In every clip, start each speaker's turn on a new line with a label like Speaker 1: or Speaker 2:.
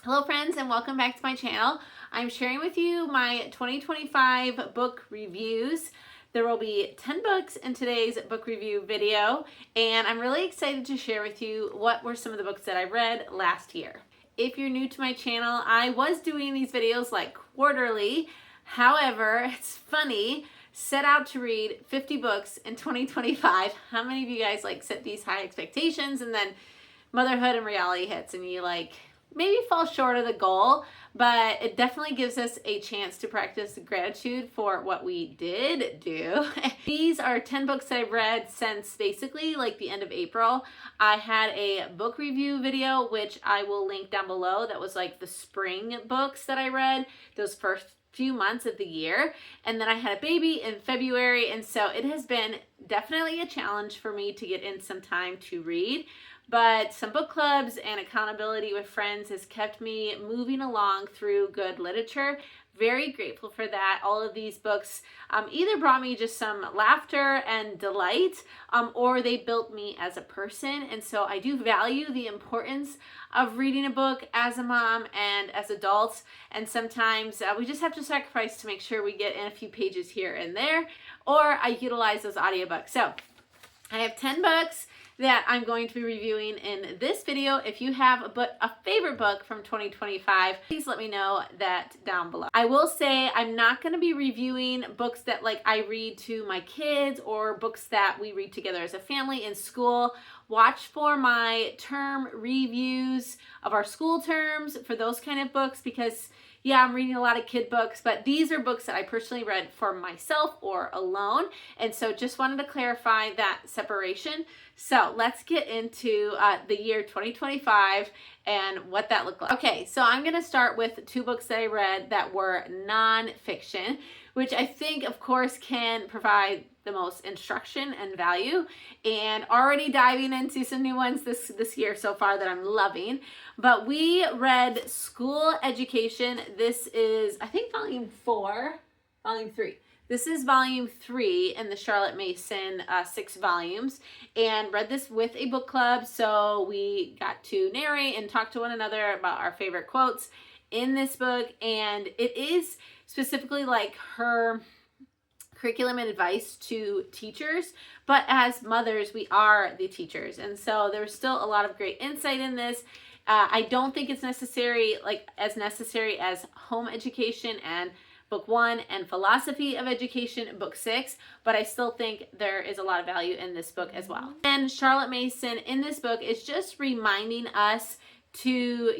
Speaker 1: Hello friends, and welcome back to my channel. I'm sharing with you my 2025 book reviews. There will be 10 books in today's book review video, and I'm really excited to share with you what were some of the books that I read last year. If you're new to my channel, I was doing these videos like quarterly. However, it's funny, set out to read 50 books in 2025. How many of you guys set these high expectations and then motherhood and reality hits and you maybe fall short of the goal? But it definitely gives us a chance to practice gratitude for what we did do. These are 10 books that I've read since basically the end of April. I had a book review video, which I will link down below. That was the spring books that I read, those first few months of the year. And then I had a baby in February. And so it has been definitely a challenge for me to get in some time to read. But some book clubs and accountability with friends has kept me moving along through good literature. Very grateful for that. All of these books either brought me just some laughter and delight, or they built me as a person. And so I do value the importance of reading a book as a mom and as adults. And sometimes we just have to sacrifice to make sure we get in a few pages here and there, or I utilize those audiobooks. So I have 10 books that I'm going to be reviewing in this video. If you have a favorite book from 2025, please let me know that down below. I will say I'm not going to be reviewing books that I read to my kids or books that we read together as a family in school. Watch for my term reviews of our school terms for those kind of books, because yeah, I'm reading a lot of kid books, but these are books that I personally read for myself or alone. And so just wanted to clarify that separation. So let's get into the year 2025 and what that looked like. Okay, so I'm going to start with two books that I read that were nonfiction, which I think, of course, can provide the most instruction and value, and already diving into some new ones this year so far that I'm loving. But we read School Education. This is, I think, volume 3. This is volume 3 in the Charlotte Mason 6 volumes, and read this with a book club. So we got to narrate and talk to one another about our favorite quotes in this book. And it is specifically her curriculum and advice to teachers, but as mothers, we are the teachers. And so there's still a lot of great insight in this. I don't think it's necessary, as necessary as Home Education and Book 1 and Philosophy of Education, Book 6, but I still think there is a lot of value in this book as well. And Charlotte Mason in this book is just reminding us to,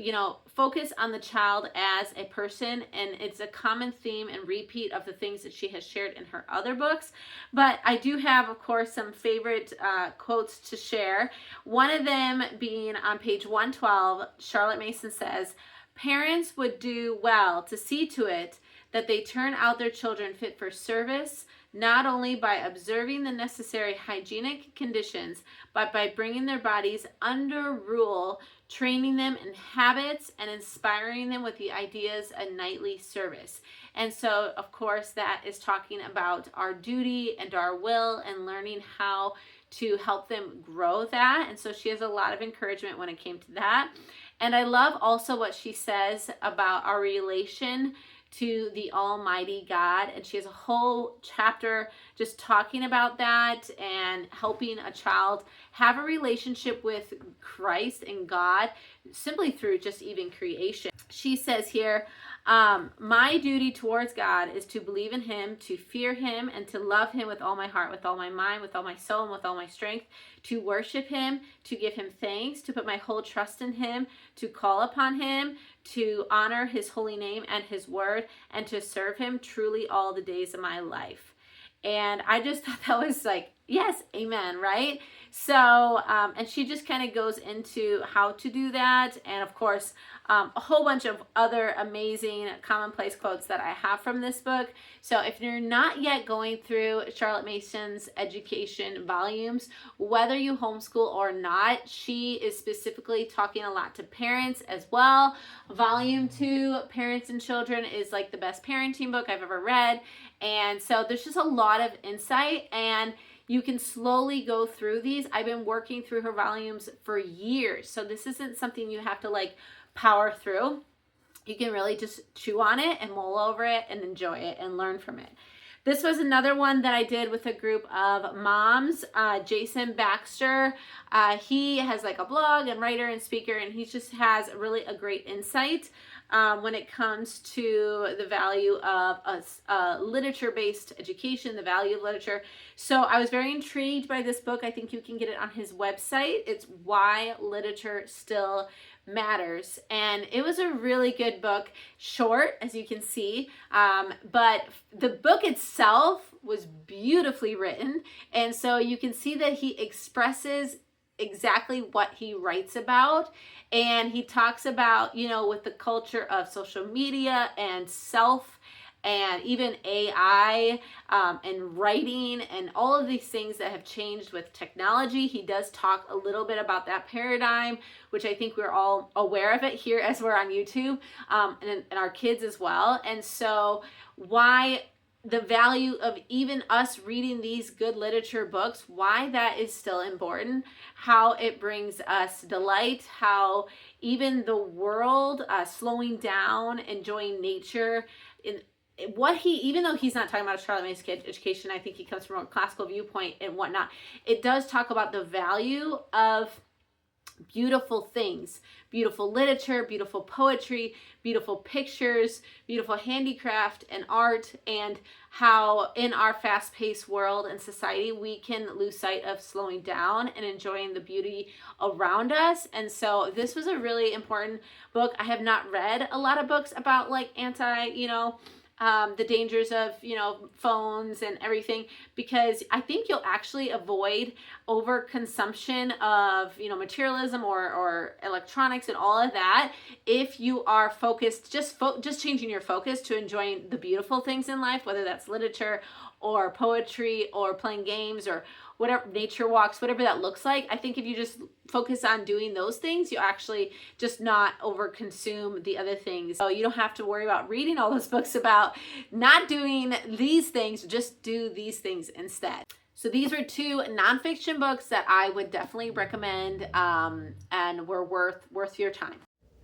Speaker 1: focus on the child as a person, and it's a common theme and repeat of the things that she has shared in her other books. But I do have, of course, some favorite quotes to share. One of them being on page 112, Charlotte Mason says, "Parents would do well to see to it that they turn out their children fit for service, not only by observing the necessary hygienic conditions, but by bringing their bodies under rule, training them in habits, and inspiring them with the ideas of knightly service." And so, of course, that is talking about our duty and our will and learning how to help them grow that. And so she has a lot of encouragement when it came to that. And I love also what she says about our relation to the Almighty God. And she has a whole chapter just talking about that and helping a child have a relationship with Christ and God simply through just even creation. She says here, "My duty towards God is to believe in Him, to fear Him, and to love Him with all my heart, with all my mind, with all my soul, and with all my strength, to worship Him, to give Him thanks, to put my whole trust in Him, to call upon Him, to honor His holy name and His word, and to serve Him truly all the days of my life." And I just thought that was yes, amen, right? So, and she just kind of goes into how to do that. And of course, a whole bunch of other amazing commonplace quotes that I have from this book. So if you're not yet going through Charlotte Mason's education volumes, whether you homeschool or not, she is specifically talking a lot to parents as well. Volume 2, Parents and Children, is the best parenting book I've ever read. And so there's just a lot of insight, and you can slowly go through these. I've been working through her volumes for years, so this isn't something you have to power through. you can really just chew on it and mull over it and enjoy it and learn from it. This was another one that I did with a group of moms. Jason Baxter, he has like a blog and writer and speaker, and he just has really a great insight when it comes to the value of a literature-based education, the value of literature. So I was very intrigued by this book. I think you can get it on his website. It's Why Literature Still Matters, and it was a really good book. Short, as you can see, but the book itself was beautifully written, and so you can see that he expresses exactly what he writes about, and he talks about, you know, with the culture of social media and self and even AI and writing and all of these things that have changed with technology. He does talk a little bit about that paradigm, which I think we're all aware of it here as we're on YouTube, and our kids as well. And so why the value of even us reading these good literature books, why that is still important, how it brings us delight, how even the world, slowing down, enjoying nature, in what he, even though he's not talking about Charlotte Mason education, I think he comes from a classical viewpoint and whatnot, it does talk about the value of beautiful things, beautiful literature, beautiful poetry, beautiful pictures, beautiful handicraft and art, and how in our fast-paced world and society we can lose sight of slowing down and enjoying the beauty around us. And so this was a really important book. I have not read a lot of books about like the dangers of, phones and everything, because I think you'll actually avoid overconsumption of, materialism or electronics and all of that if you are focused, just changing your focus to enjoying the beautiful things in life, whether that's literature or poetry or playing games or whatever, nature walks, whatever that looks like. I think if you just focus on doing those things, you actually just not overconsume the other things. So you don't have to worry about reading all those books about not doing these things, just do these things instead. So these were two nonfiction books that I would definitely recommend and were worth your time.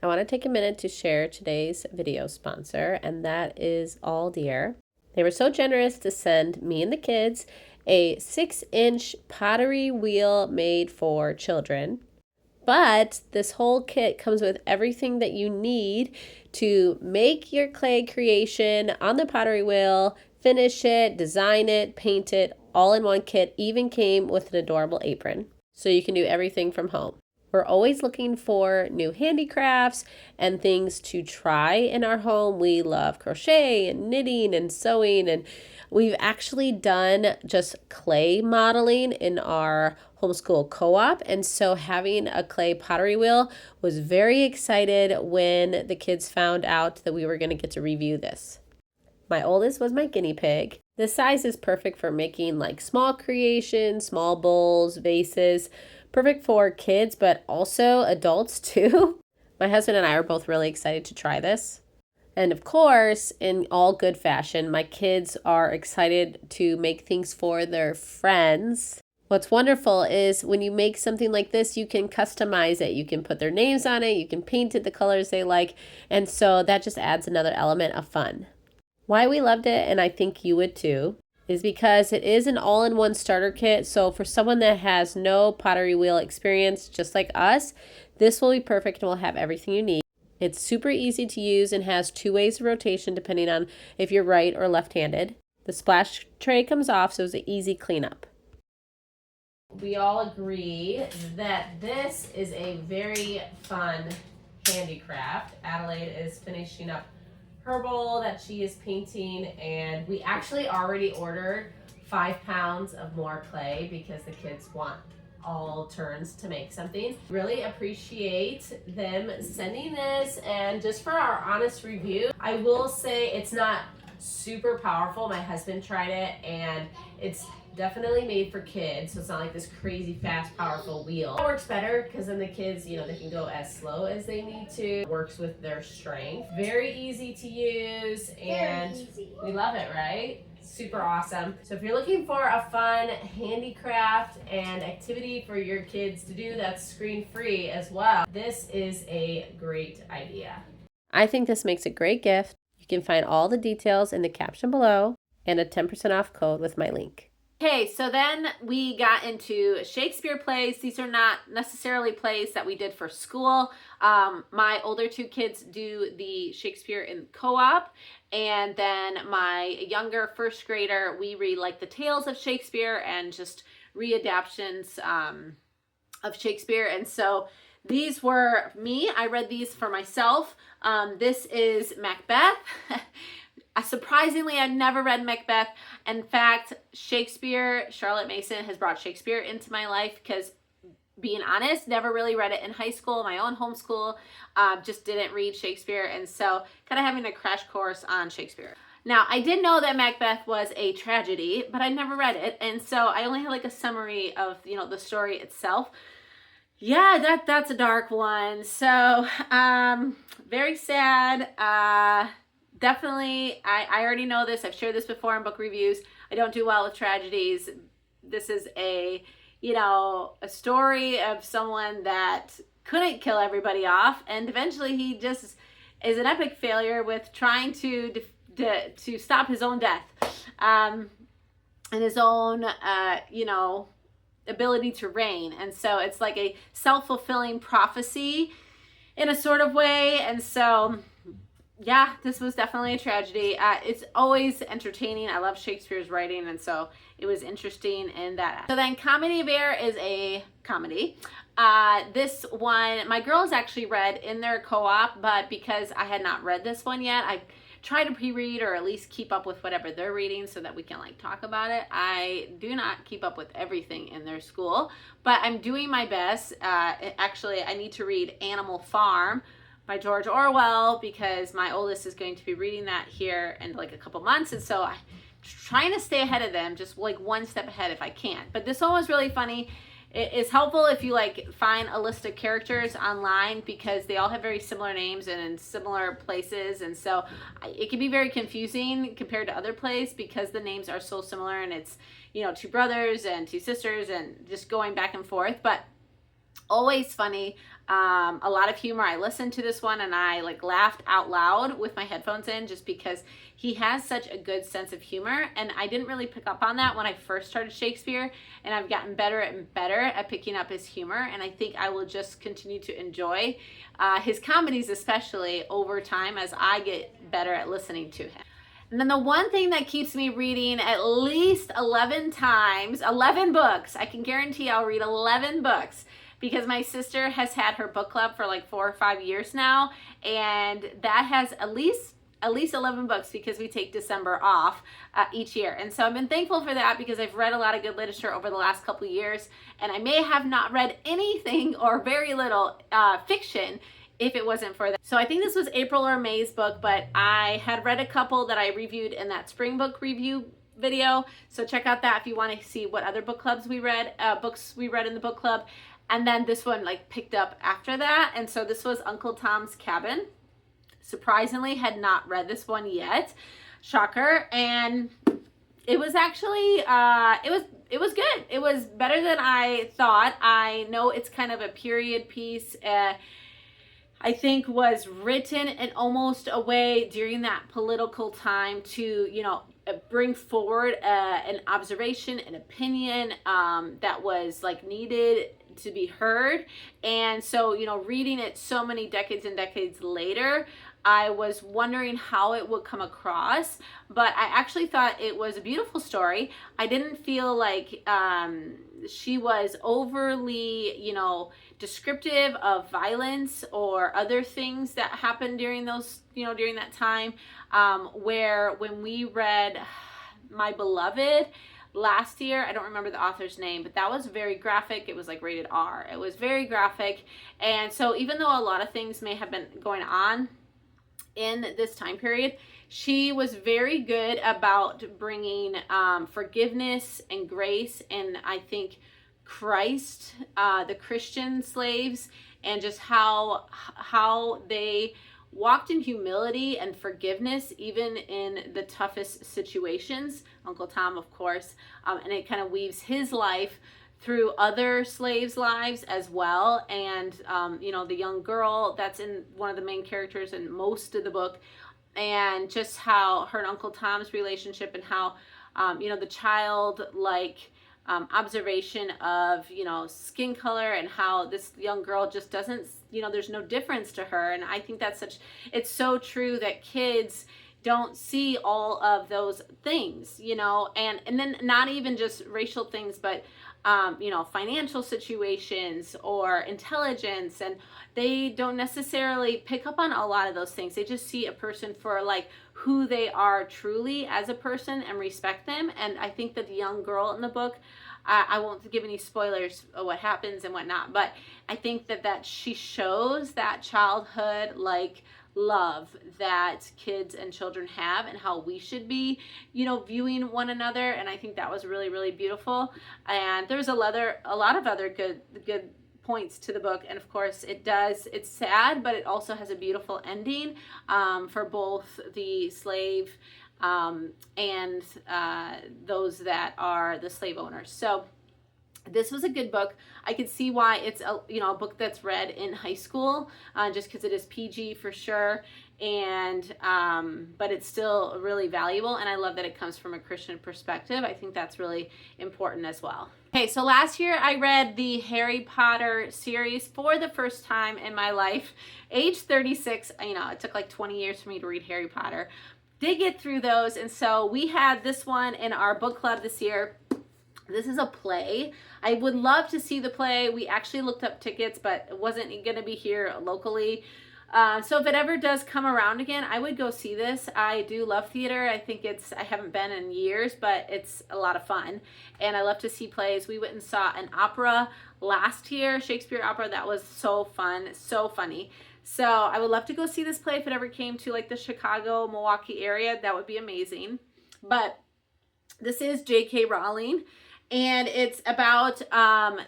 Speaker 2: I want to take a minute to share today's video sponsor, and that is All Dear. They were so generous to send me and the kids a 6-inch pottery wheel made for children. But this whole kit comes with everything that you need to make your clay creation on the pottery wheel, finish it, design it, paint it, all in one kit. Even came with an adorable apron, so you can do everything from home. We're always looking for new handicrafts and things to try in our home. We love crochet and knitting and sewing, and we've actually done just clay modeling in our homeschool co-op. And so having a clay pottery wheel was very excited when the kids found out that we were going to get to review this. My oldest was my guinea pig. The size is perfect for making like small creations, small bowls, vases. Perfect for kids, but also adults too. My husband and I are both really excited to try this. And of course, in all good fashion, my kids are excited to make things for their friends. What's wonderful is when you make something like this, you can customize it. You can put their names on it. You can paint it the colors they like. And so that just adds another element of fun. Why we loved it, and I think you would too, is because it is an all-in-one starter kit. So for someone that has no pottery wheel experience, just like us, this will be perfect and will have everything you need. It's super easy to use and has 2 ways of rotation depending on if you're right or left-handed. The splash tray comes off, so it's an easy cleanup. We all agree that this is a very fun handicraft. Adelaide is finishing up her bowl that she is painting, and we actually already ordered 5 pounds of more clay because the kids want all turns to make something. Really appreciate them sending this, and just for our honest review, I will say it's not super powerful. My husband tried it and it's definitely made for kids, so it's not like this crazy fast powerful wheel. It works better because then the kids, they can go as slow as they need to. It works with their strength. Very easy to use, and we love it, right? Super awesome. So if you're looking for a fun handicraft and activity for your kids to do that's screen free as well, this is a great idea. I think this makes a great gift. You can find all the details in the caption below and a 10% off code with my link.
Speaker 1: Okay, so then we got into Shakespeare plays. These are not necessarily plays that we did for school. My older two kids do the Shakespeare in co-op, and then my younger first grader, we read like the tales of Shakespeare and just readaptations of Shakespeare. And so these were me. I read these for myself. This is Macbeth. Surprisingly, I've never read Macbeth. In fact, Charlotte Mason has brought Shakespeare into my life because, being honest, never really read it in high school, my own homeschool, just didn't read Shakespeare. And so kind of having a crash course on Shakespeare. Now, I did know that Macbeth was a tragedy, but I never read it. And so I only had like a summary of, the story itself. Yeah, that's a dark one. So, very sad. Definitely, I already know this. I've shared this before in book reviews. I don't do well with tragedies. This is a story of someone that couldn't kill everybody off, and eventually he just is an epic failure with trying to stop his own death, and his own, ability to reign. And so it's like a self-fulfilling prophecy in a sort of way. And so yeah, this was definitely a tragedy. It's always entertaining. I love Shakespeare's writing, and so it was interesting in that. So then Comedy of Error is a comedy. This one, my girls actually read in their co-op, but because I had not read this one yet, I try to pre-read or at least keep up with whatever they're reading so that we can like talk about it. I do not keep up with everything in their school, but I'm doing my best. Actually, I need to read Animal Farm by George Orwell because my oldest is going to be reading that here in like a couple months, and so I'm trying to stay ahead of them, just like one step ahead if I can. But this one was really funny. It is helpful if you like find a list of characters online because they all have very similar names and in similar places, and so it can be very confusing compared to other plays because the names are so similar, and it's two brothers and two sisters and just going back and forth, but always funny. A lot of humor. I listened to this one and I like laughed out loud with my headphones in just because he has such a good sense of humor, and I didn't really pick up on that when I first started Shakespeare, and I've gotten better and better at picking up his humor, and I think I will just continue to enjoy his comedies, especially over time as I get better at listening to him. And then the one thing that keeps me reading at least 11 times, 11 books, I can guarantee I'll read 11 books, because my sister has had her book club for like 4 or 5 years now, and that has at least 11 books because we take December off each year. And so I've been thankful for that because I've read a lot of good literature over the last couple of years, and I may have not read anything or very little fiction if it wasn't for that. So I think this was April or May's book, but I had read a couple that I reviewed in that spring book review video. So check out that if you want to see what other book clubs we read, books we read in the book club. And then this one like picked up after that. And so this was Uncle Tom's Cabin. Surprisingly, had not read this one yet. Shocker. And it was actually, it was good. It was better than I thought. I know it's kind of a period piece. I think was written in almost a way during that political time to, bring forward an observation, an opinion that was like needed to be heard. And so, reading it so many decades and decades later, I was wondering how it would come across, but I actually thought it was a beautiful story. I didn't feel like she was overly, descriptive of violence or other things that happened during those, during that time, where when we read My Beloved last year, I don't remember the author's name, but that was very graphic. It was like rated R. It was very graphic. And so even though a lot of things may have been going on in this time period, she was very good about bringing forgiveness and grace, and I think Christ, the Christian slaves, and just how they walked in humility and forgiveness even in the toughest situations. Uncle Tom, of course, and it kind of weaves his life through other slaves' lives as well. And, you know, the young girl that's in one of the main characters in most of the book, and just how her and Uncle Tom's relationship, and how, you know, the child observation of, you know, skin color, and how this young girl just doesn't, you know, there's no difference to her. And I think that's it's so true that kids don't see all of those things, you know, and then not even just racial things, but you know, financial situations or intelligence, and they don't necessarily pick up on a lot of those things. They just see a person for like who they are truly as a person and respect them. And I think that the young girl in the book, I won't give any spoilers of what happens and whatnot, but I think that she shows that childhood like love that kids and children have, and how we should be, you know, viewing one another. And I think that was really, really beautiful. And there's a lot of other good points to the book. And of course it's sad, but it also has a beautiful ending for both the slave and those that are the slave owners. So this was a good book. I could see why it's a, you know, a book that's read in high school, just because it is PG for sure, and but it's still really valuable. And I love that it comes from a Christian perspective. I think that's really important as well. Okay, so last year I read the Harry Potter series for the first time in my life, age 36. You know, it took like 20 years for me to read Harry Potter. Did get through those, and so we had this one in our book club this year. This is a play. I would love to see the play. We actually looked up tickets, but it wasn't going to be here locally. So if it ever does come around again, I would go see this. I do love theater. I think I haven't been in years, but it's a lot of fun. And I love to see plays. We went and saw an opera last year, Shakespeare opera. That was so fun, so funny. So I would love to go see this play if it ever came to like the Chicago, Milwaukee area. That would be amazing. But this is J.K. Rowling. And it's about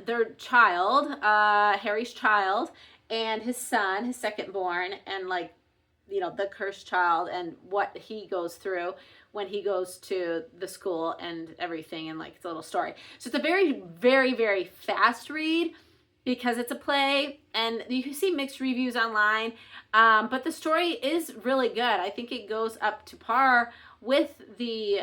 Speaker 1: their child, Harry's child, and his son, his second born, and like, you know, the cursed child, and what he goes through when he goes to the school and everything, and like it's a little story. So it's a very, very, very fast read because it's a play, and you can see mixed reviews online, but the story is really good. I think it goes up to par with the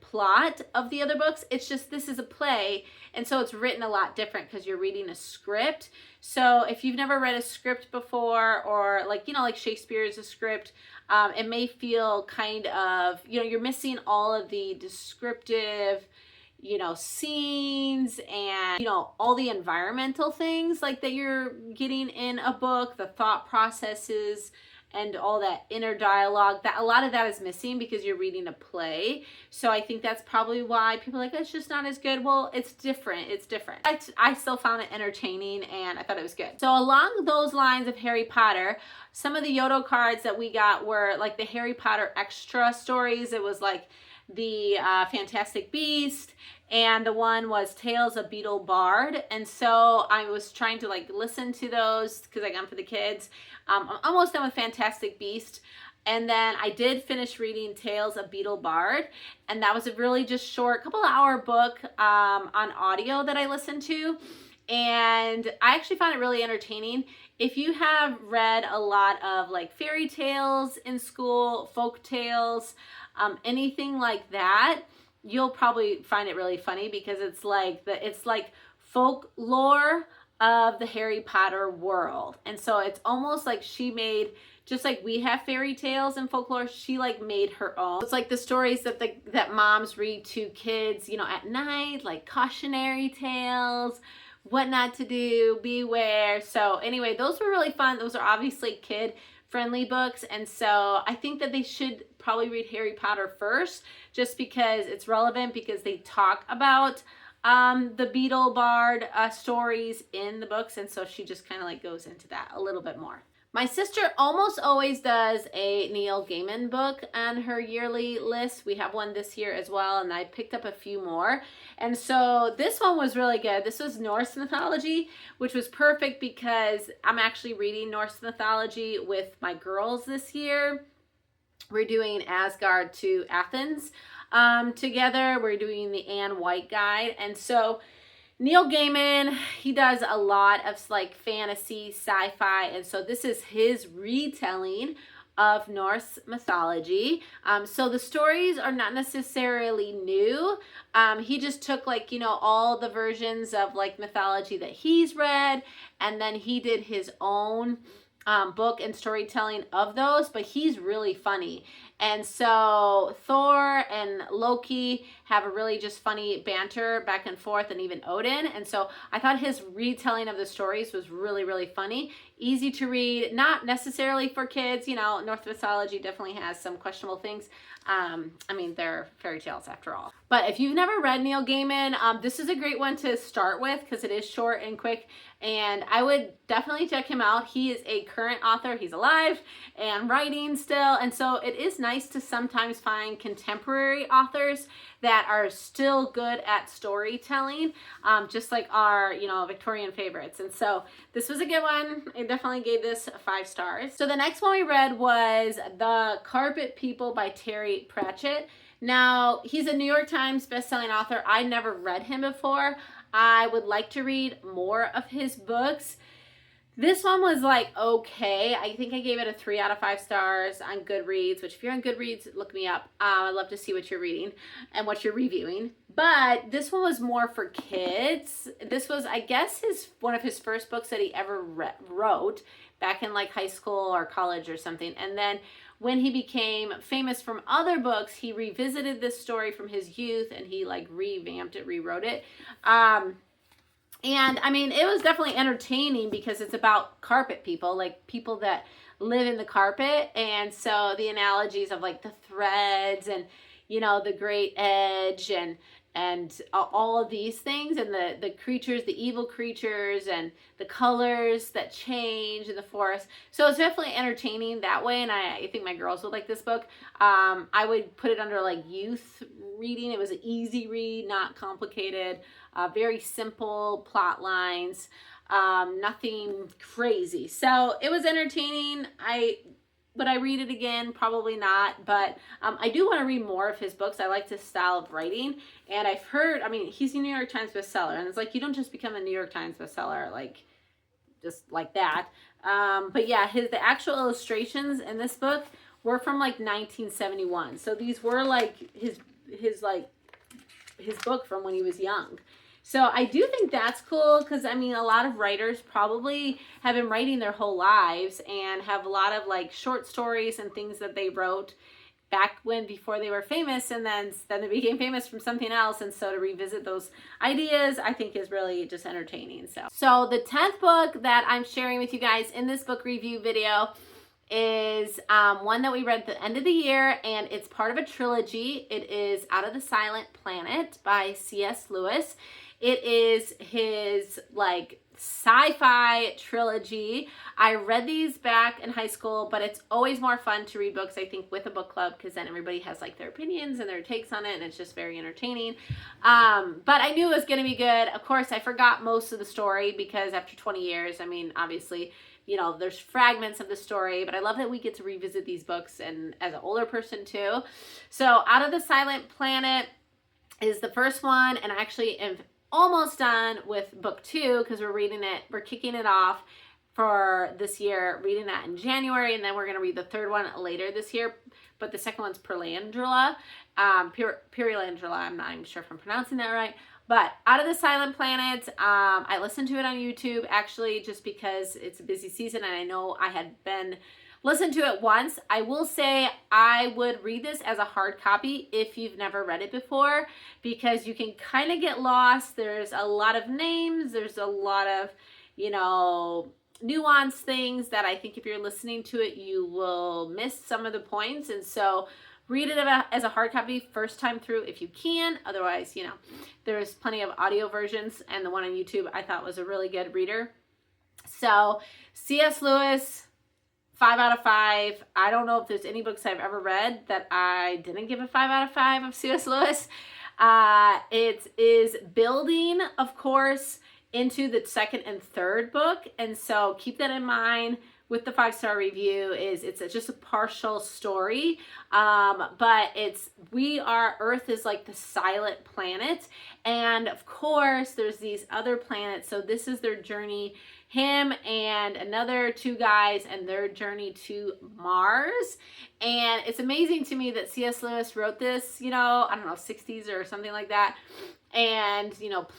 Speaker 1: plot of the other books. It's just this is a play, and so it's written a lot different because you're reading a script. So if you've never read a script before, or like, you know, like Shakespeare is a script, it may feel kind of, you know, you're missing all of the descriptive, you know, scenes, and, you know, all the environmental things like that you're getting in a book, the thought processes and all that inner dialogue. That a lot of that is missing because you're reading a play. So I think that's probably why people are like, it's just not as good. Well, it's different. It's different. I still found it entertaining, and I thought it was good. So along those lines of Harry Potter, some of the Yodo cards that we got were like the Harry Potter extra stories. It was like the Fantastic Beast, and the one was Tales of Beetle Bard. And so I was trying to like listen to those because I got them for the kids. I'm almost done with Fantastic Beast. And then I did finish reading Tales of Beetle Bard, and that was a really just short couple-hour book on audio that I listened to, and I actually found it really entertaining. If you have read a lot of like fairy tales in school, folk tales, anything like that, you'll probably find it really funny because it's like folklore of the Harry Potter world. And so it's almost like she made, just like we have fairy tales and folklore, she like made her own. It's like the stories that moms read to kids, you know, at night, like cautionary tales, what not to do, beware. So anyway, those were really fun. Those are obviously kid friendly books, and so I think that they should probably read Harry Potter first, just because it's relevant, because they talk about the Beetle Bard stories in the books, and so she just kind of like goes into that a little bit more. My sister almost always does a Neil Gaiman book on her yearly list. We have one this year as well, and I picked up a few more. And so this one was really good. This was Norse mythology, which was perfect because I'm actually reading Norse mythology with my girls this year. We're doing Asgard to Athens together. We're doing the Anne White guide. And so Neil Gaiman, he does a lot of like fantasy, sci-fi, and so this is his retelling of Norse mythology. So the stories are not necessarily new. He just took like, all the versions of like mythology that he's read, and then he did his own book and storytelling of those, but he's really funny. And so Thor and Loki have a really just funny banter back and forth, and even Odin. And so I thought his retelling of the stories was really, really funny. Easy to read, not necessarily for kids. Norse mythology definitely has some questionable things. They're fairy tales after all. But if you've never read Neil Gaiman, this is a great one to start with because it is short and quick. And I would definitely check him out. He is a current author. He's alive and writing still. And so it is nice to sometimes find contemporary authors that are still good at storytelling, just like our, Victorian favorites. And so this was a good one. I definitely gave this 5 stars. So the next one we read was The Carpet People by Terry Pratchett. Now, he's a New York Times bestselling author. I never read him before. I would like to read more of his books. This one was like, okay. I think I gave it a 3 out of 5 stars on Goodreads, which if you're on Goodreads, look me up. I'd love to see what you're reading and what you're reviewing. But this one was more for kids. This was, I guess, one of his first books that he ever wrote back in like high school or college or something. And then when he became famous from other books, he revisited this story from his youth and he like revamped it, rewrote it. And it was definitely entertaining because it's about carpet people, like people that live in the carpet. And so the analogies of like the threads and, the great edge and all of these things, and the creatures, the evil creatures, and the colors that change in the forest. So it's definitely entertaining that way, and I think my girls would like this book. I would put it under like youth reading. It was an easy read, not complicated, very simple plot lines, nothing crazy. So it was entertaining. Would I read it again? Probably not, but I do want to read more of his books. I like this style of writing, and I've heard, he's a New York Times bestseller, and it's like you don't just become a New York Times bestseller just like that. But yeah, the actual illustrations in this book were from like 1971, so these were like his book from when he was young. So I do think that's cool because, a lot of writers probably have been writing their whole lives and have a lot of like short stories and things that they wrote back before they were famous, and then they became famous from something else. And so to revisit those ideas, I think is really just entertaining. So the 10th book that I'm sharing with you guys in this book review video is one that we read at the end of the year, and it's part of a trilogy. It is Out of the Silent Planet by C.S. Lewis. It is his like sci-fi trilogy. I read these back in high school, but it's always more fun to read books, I think, with a book club, because then everybody has like their opinions and their takes on it, and it's just very entertaining. But I knew it was going to be good. Of course, I forgot most of the story because after 20 years, obviously, there's fragments of the story, but I love that we get to revisit these books, and as an older person too. So Out of the Silent Planet is the first one, and I actually am almost done with book 2 because we're kicking it off for this year, reading that in January, and then we're going to read the 3rd one later this year, but the second one's Perelandrula, I'm not even sure if I'm pronouncing that right, but Out of the Silent Planet, I listened to it on YouTube actually just because it's a busy season, and I know I had been listened to it once. I will say I would read this as a hard copy if you've never read it before, because you can kind of get lost. There's a lot of names. There's a lot of, nuanced things that I think if you're listening to it, you will miss some of the points. And so read it as a hard copy first time through if you can. Otherwise, there's plenty of audio versions, and the one on YouTube I thought was a really good reader. So C.S. Lewis, 5 out of 5. I don't know if there's any books I've ever read that I didn't give a 5 out of 5 of C.S. Lewis. It is building, of course, into the 2nd and 3rd book. And so keep that in mind with the 5-star review is it's just a partial story, but Earth is like the silent planet, and of course there's these other planets. So this is their journey, him and another 2 guys and their journey to Mars. And it's amazing to me that C.S. Lewis wrote this, I don't know, 60s or something like that. And,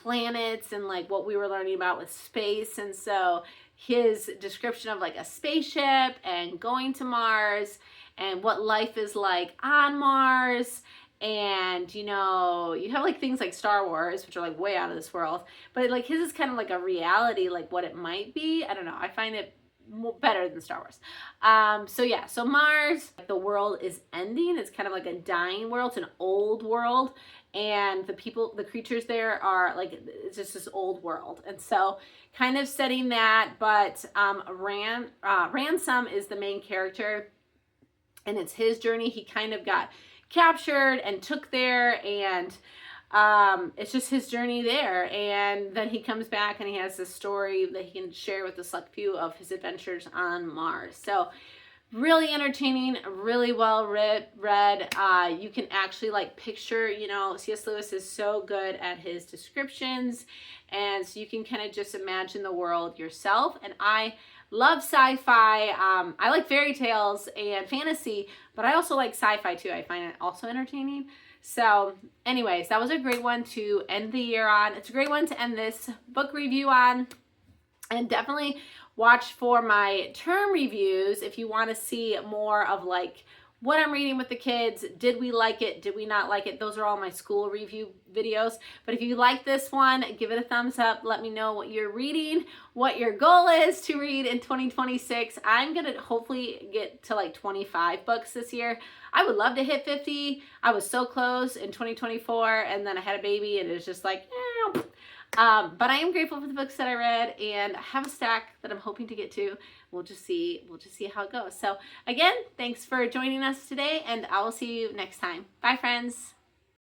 Speaker 1: planets and like what we were learning about with space. And so his description of like a spaceship and going to Mars and what life is like on Mars. And, you have like things like Star Wars, which are like way out of this world, but like his is kind of like a reality, like what it might be. I don't know. I find it better than Star Wars. So Mars, the world is ending. It's kind of like a dying world. It's an old world. And the creatures there are like, it's just this old world. And so kind of setting that, but Ransom is the main character, and it's his journey. He kind of got captured and took there, and it's just his journey there. And then he comes back and he has this story that he can share with the select few of his adventures on Mars. So really entertaining, really well read. You can actually like picture, C.S. Lewis is so good at his descriptions, and so you can kind of just imagine the world yourself. And I love sci-fi. I like fairy tales and fantasy, but I also like sci-fi too. I find it also entertaining. So anyways, that was a great one to end the year on. It's a great one to end this book review on. And definitely watch for my term reviews if you want to see more of like what I'm reading with the kids. Did we like it? Did we not like it? Those are all my school review videos. But if you like this one, give it a thumbs up. Let me know what you're reading, what your goal is to read in 2026. I'm going to hopefully get to like 25 books this year. I would love to hit 50. I was so close in 2024, and then I had a baby, and it was just like, but I am grateful for the books that I read, and I have a stack that I'm hoping to get to. We'll just see how it goes. So again, thanks for joining us today, and I will see you next time. Bye, friends.